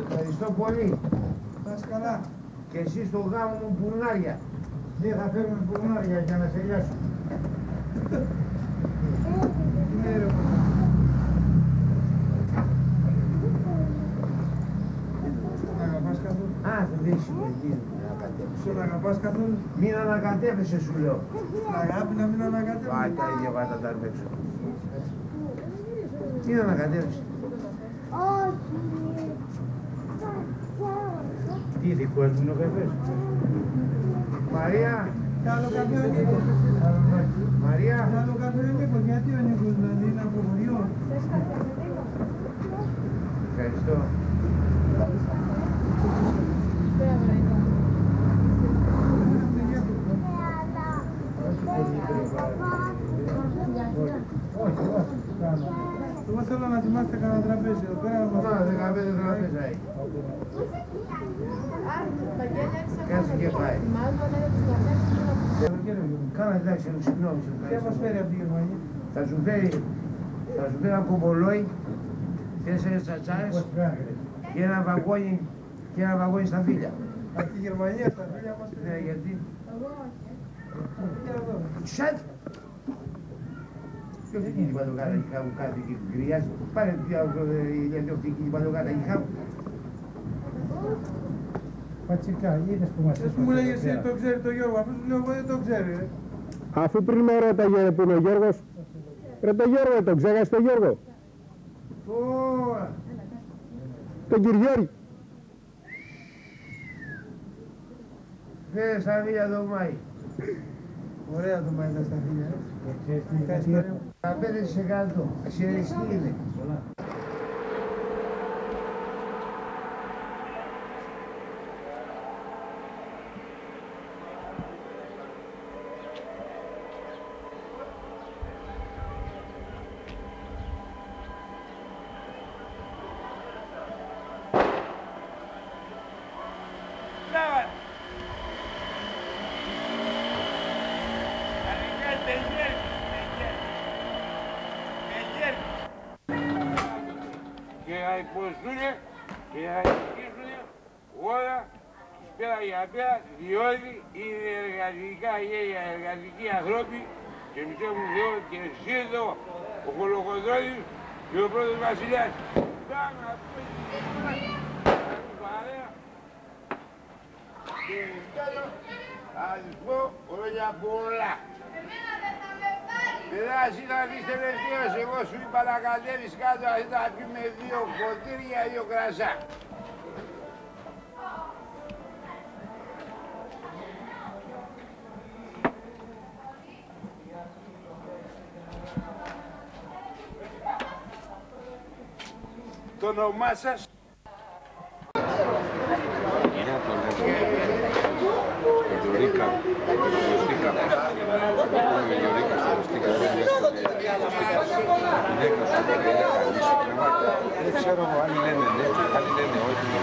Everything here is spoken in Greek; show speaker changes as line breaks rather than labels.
Ευχαριστώ πολύ.
Πας καλά.
Και εσύ στο γάμο μου πουρνάρια.
Ναι, θα φέρουμε πουρνάρια για να σε λιάσουν. Ναι, ρε. Τον αγαπάς καθόλου?
Α, δεν σημαίνει να ανακατεύεσαι.
Τον αγαπάς καθόλου?
Μην ανακατεύεσαι, σου λέω.
Αγάπη να μην ανακατεύεσαι.
Πάει τα ίδια βάτα τα έξω. Μην ανακατεύεσαι.
Όχι.
Τι δικός μου είναι ο καφές. Μαρία.
Άλλο καφέ ο Νίκος.
Μαρία.
Άλλο καφέ ο Νίκος. Γιατί ο Νίκος δηλαδή είναι από χωριό?
Ευχαριστώ.
Εγώ θέλω να ετοιμάσετε κανένα τραπέζι εδώ πέρα.
Να, 15 τραπέζα έχει. Κάτσε και πάει. Κάνα εντάξει, συγγνώμη.
Τι θα μας φέρει από τη Γερμανία?
Θα σου φέρει ένα κομπολόι, 4 τσατσάρες και ένα βαγόνι στα φίλια.
Από τη Γερμανία στα φίλια μας φέρει.
Ναι, γιατί.
Για εδώ.
Σατ! Ποιος είναι η παλαιοκάτα η χάμου κάτι και γκριάζει. Πάρε γιατί οπτική η παλαιοκάτα η χάμου.
Πατσικά, είδες που μας έσπασε. Μου λέγες εσύ το ξέρει το Γιώργο, αφού σου λέω εγώ δεν το ξέρει.
Αφού πριν με ρώταγε που είναι ο Γιώργος, ρε το Γιώργο, τον ξέχασε τον Γιώργο.
Τώρα!
Τον Κυριόρη.
Φέρε στα φίλια το Μάη.
Ωραία το μάθηκα στα φίλια. Ξέρεις τι είναι?
15%. Ξέρεις τι είναι.
Και θα υποστούνε και θα νικήσουν όλα πέρα για πέρα, διότι είναι εργατικά γέλια, εργατικοί ανθρώποι και μισό μου Θεό και σύντο ο Κολοκοντρώνης και ο πρώτος βασιλιάς. Κάνα παρέα και τέλος θα τους πω χρόνια πολλά. Παιδά, εσύ θα δεις τελευταίος, εγώ σου είπα να κατέβεις κάτω, αυτή θα πιούμε 2 ποτήρια, 2 κρασά. Το όνομά σας?
Eureka, δεν ξέρω αν λένε ναι, αν λένε όχι.